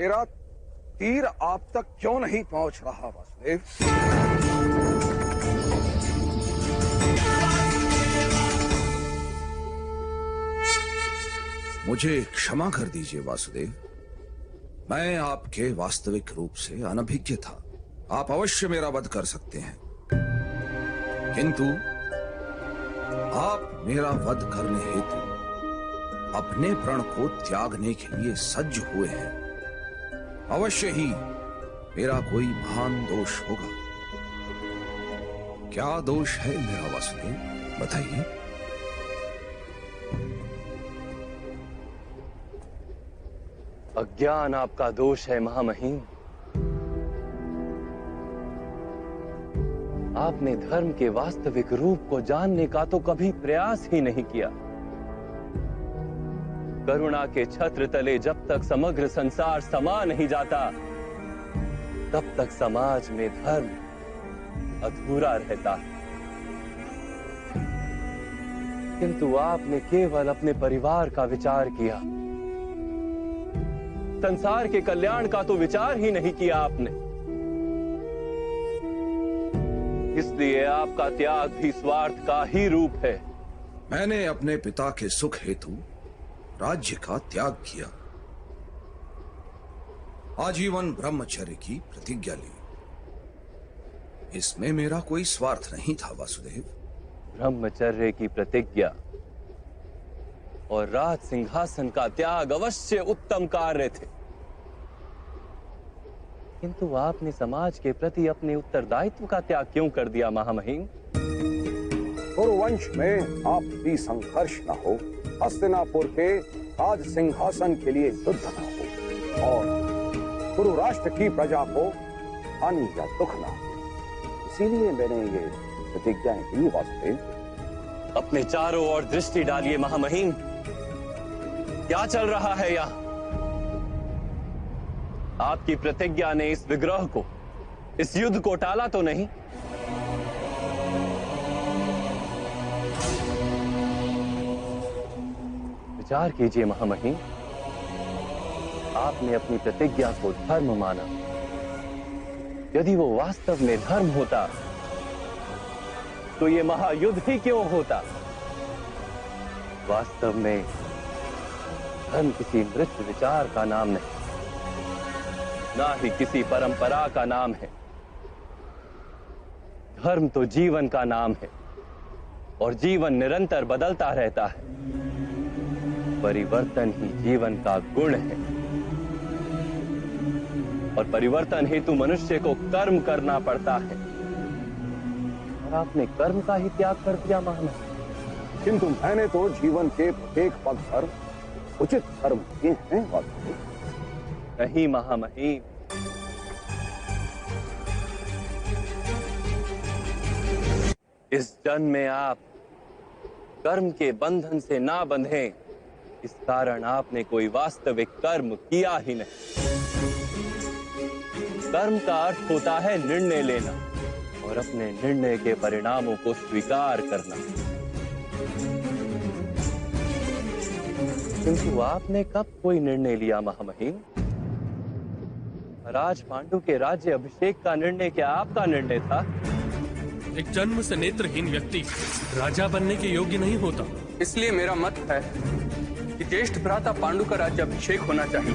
तेरा तीर आप तक क्यों नहीं पहुंच रहा वासुदेव? मुझे क्षमा कर दीजिए वासुदेव, मैं आपके वास्तविक रूप से अनभिज्ञ था। आप अवश्य मेरा वध कर सकते हैं, किंतु आप मेरा वध करने हेतु अपने प्रण को त्यागने के लिए सज्ज हुए हैं। अवश्य ही मेरा कोई महान दोष होगा। क्या दोष है मेरा वासुदेव, बताइए। अज्ञान आपका दोष है महामहिम। आपने धर्म के वास्तविक रूप को जानने का तो कभी प्रयास ही नहीं किया। करुणा के छत्र तले जब तक समग्र संसार समा नहीं जाता, तब तक समाज में धर्म अधूरा रहता है। किंतु आपने केवल अपने परिवार का विचार किया, संसार के कल्याण का तो विचार ही नहीं किया आपने। इसलिए आपका त्याग भी स्वार्थ का ही रूप है। मैंने अपने पिता के सुख हेतु राज्य का त्याग किया, आजीवन ब्रह्मचर्य की प्रतिज्ञा ली। इसमें मेरा कोई स्वार्थ नहीं था वासुदेव। ब्रह्मचर्य की प्रतिज्ञा और राज सिंहासन का त्याग अवश्य उत्तम कार्य थे, किंतु आपने समाज के प्रति अपने उत्तरदायित्व का त्याग क्यों कर दिया महामहिम? कुरुवंश में आपसी संघर्ष न हो, हस्तिनापुर के राज सिंहासन के लिए युद्ध न हो, और कुरु राष्ट्र की प्रजा को हानि या दुख न हो, इसीलिए मैंने ये प्रतिज्ञाएं की वासुदेव। अपने चारों ओर दृष्टि डालिए महामहिम, क्या चल रहा है यहाँ? आपकी प्रतिज्ञा ने इस विग्रह को, इस युद्ध को टाला तो नहीं? विचार कीजिए महामहिम, आपने अपनी प्रतिज्ञा को धर्म माना। यदि वो वास्तव में धर्म होता तो ये महायुद्ध ही क्यों होता? वास्तव में धर्म किसी मृत विचार का नाम नहीं, ना ही किसी परंपरा का नाम है। धर्म तो जीवन का नाम है, और जीवन निरंतर बदलता रहता है। परिवर्तन ही जीवन का गुण है, और परिवर्तन हेतु मनुष्य को कर्म करना पड़ता है। और आपने कर्म का ही त्याग कर दिया महामहिम। किंतु मैंने तो जीवन के प्रत्येक पद पर उचित कर्म किए हैं वासुदेव। नहीं महामहिम, इस जन्म में आप कर्म के बंधन से ना बंधे, इस कारण आपने कोई वास्तविक कर्म किया ही नहीं। कर्म का अर्थ होता है निर्णय लेना और अपने निर्णय के परिणामों को स्वीकार करना। किंतु आपने कब कोई निर्णय लिया महामहिम? राज पांडु के राज्य अभिषेक का निर्णय क्या आपका निर्णय था? एक जन्म से नेत्रहीन व्यक्ति राजा बनने के योग्य नहीं होता। इसलिए मेरा मत है कि ज्येष्ठ भ्राता पांडु का राज्य अभिषेक होना चाहिए।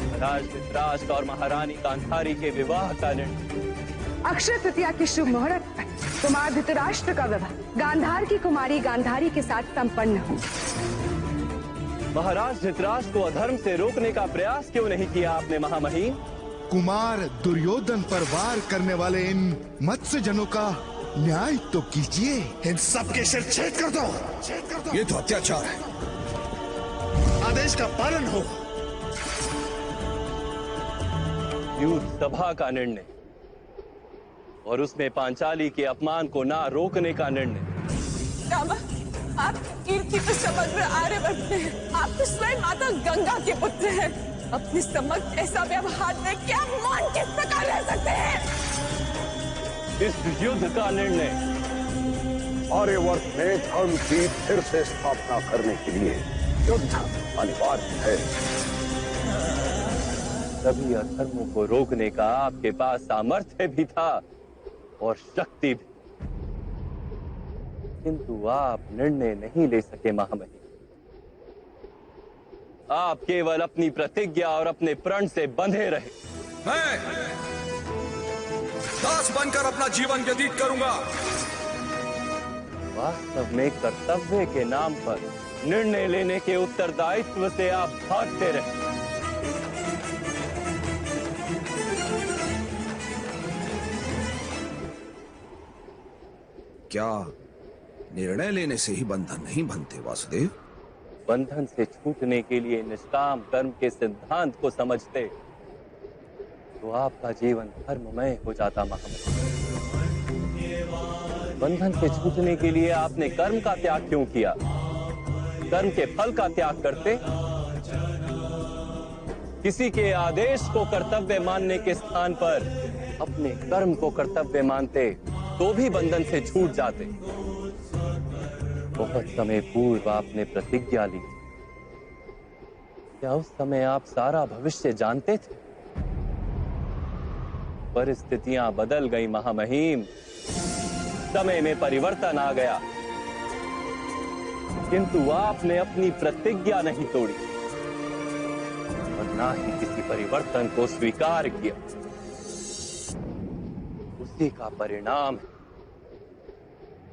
महाराज धृतराष्ट्र और महारानी गांधारी के विवाह का निर्णय। अक्षय तृतीया की शुभ मुहूर्त पर कुमार धृतराष्ट्र का विवाह गांधार की कुमारी गांधारी के साथ संपन्न हो। महाराज धृतराष्ट्र को अधर्म से रोकने का प्रयास क्यों नहीं किया आपने महामहिम? कुमार दुर्योधन पर वार करने वाले इन मत्स्य जनों का न्याय तो कीजिए। इन सबके सिर छेद कर दो। ये तो अत्याचार है। आदेश का पालन हो। युद्ध सभा का निर्णय और उसमें पांचाली के अपमान को ना रोकने का निर्णय। रामा, आप कीर्ति तो समग्र आर्यवर्त में हैं। आप तो स्वयं माता गंगा के पुत्र हैं। अपने समग्र ऐसा व्यवहार में क्या मान किस प्रकार रह सकते हैं? इस युद्ध का निर्णय आर्यवर्त में धर्म की फिर से स्थापना करने के लिए युद्ध अनिवार्य है। सभी अधर्मों को रोकने का आपके पास सामर्थ्य भी था और शक्ति भी, किंतु आप निर्णय नहीं ले सके महामहिम। आप केवल अपनी प्रतिज्ञा और अपने प्रण से बंधे रहे। मैं दास बनकर अपना जीवन व्यतीत करूंगा। वास्तव में कर्तव्य के नाम पर निर्णय लेने के उत्तरदायित्व से आप भागते रहे। क्या निर्णय लेने से ही बंधन नहीं बनते वासुदेव? बंधन से छूटने के लिए निष्काम कर्म के सिद्धांत को समझते तो आपका जीवन धर्ममय हो जाता महामहिम। बंधन से छूटने के लिए आपने कर्म का त्याग क्यों किया? कर्म के फल का त्याग करते, किसी के आदेश को कर्तव्य मानने के स्थान पर अपने कर्म को कर्तव्य मानते तो भी बंधन से छूट जाते। बहुत समय पूर्व आपने प्रतिज्ञा ली। क्या उस समय आप सारा भविष्य जानते थे? परिस्थितियां बदल गई महामहिम, समय में परिवर्तन आ गया, किंतु आपने अपनी प्रतिज्ञा नहीं तोड़ी और ना ही किसी परिवर्तन को स्वीकार किया। उसी का परिणाम है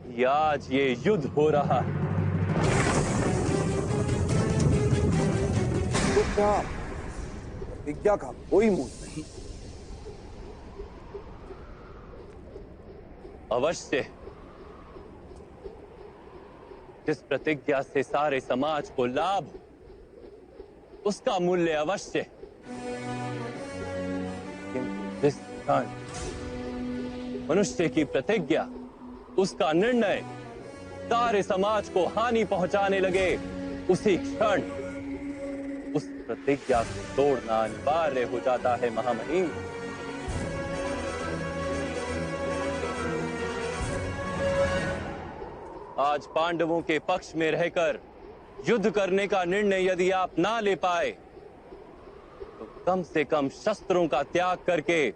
कि आज ये युद्ध हो रहा है। तो क्या प्रतिज्ञा का कोई मूल नहीं? अवश्य। जिस प्रतिज्ञा से सारे समाज को लाभ हो, उसका मूल्य अवश्य है। किंतु जिस क्षण मनुष्य की प्रतिज्ञा, उसका निर्णय सारे समाज को हानि पहुंचाने लगे, उसी क्षण उस प्रतिज्ञा को तोड़ना अनिवार्य हो जाता है महामहिम। आज पांडवों के पक्ष में रहकर युद्ध करने का निर्णय यदि आप ना ले पाए तो कम से कम शस्त्रों का त्याग करके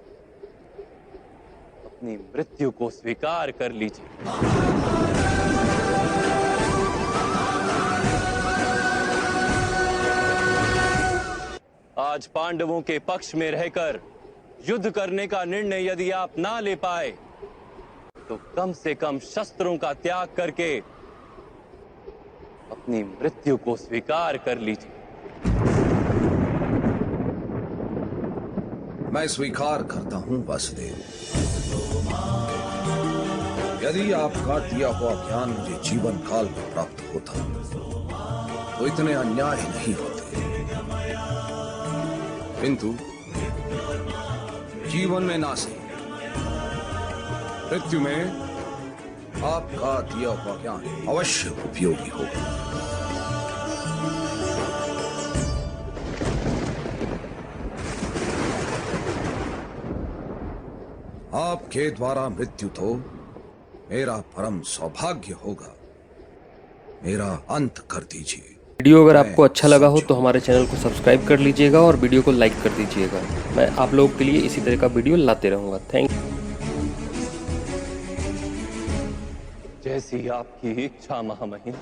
अपनी मृत्यु को स्वीकार कर लीजिए। आज पांडवों के पक्ष में रहकर युद्ध करने का निर्णय यदि आप ना ले पाए तो कम से कम शस्त्रों का त्याग करके अपनी मृत्यु को स्वीकार कर लीजिए। मैं स्वीकार करता हूं वासुदेव। यदि आपका दिया हुआ ज्ञान मुझे जीवन काल में प्राप्त होता तो इतने अन्याय नहीं होते, किंतु जीवन में ना सही, मृत्यु में आपका दिया हुआ ज्ञान अवश्य उपयोगी होगा। आपके द्वारा मृत्यु तो मेरा परम सौभाग्य होगा। मेरा अंत कर दीजिए। वीडियो अगर आपको अच्छा लगा हो तो हमारे चैनल को सब्सक्राइब कर लीजिएगा और वीडियो को लाइक कर दीजिएगा। मैं आप लोगों के लिए इसी तरह का वीडियो लाते रहूंगा। Thank you. जैसी आपकी इच्छा महामहिम।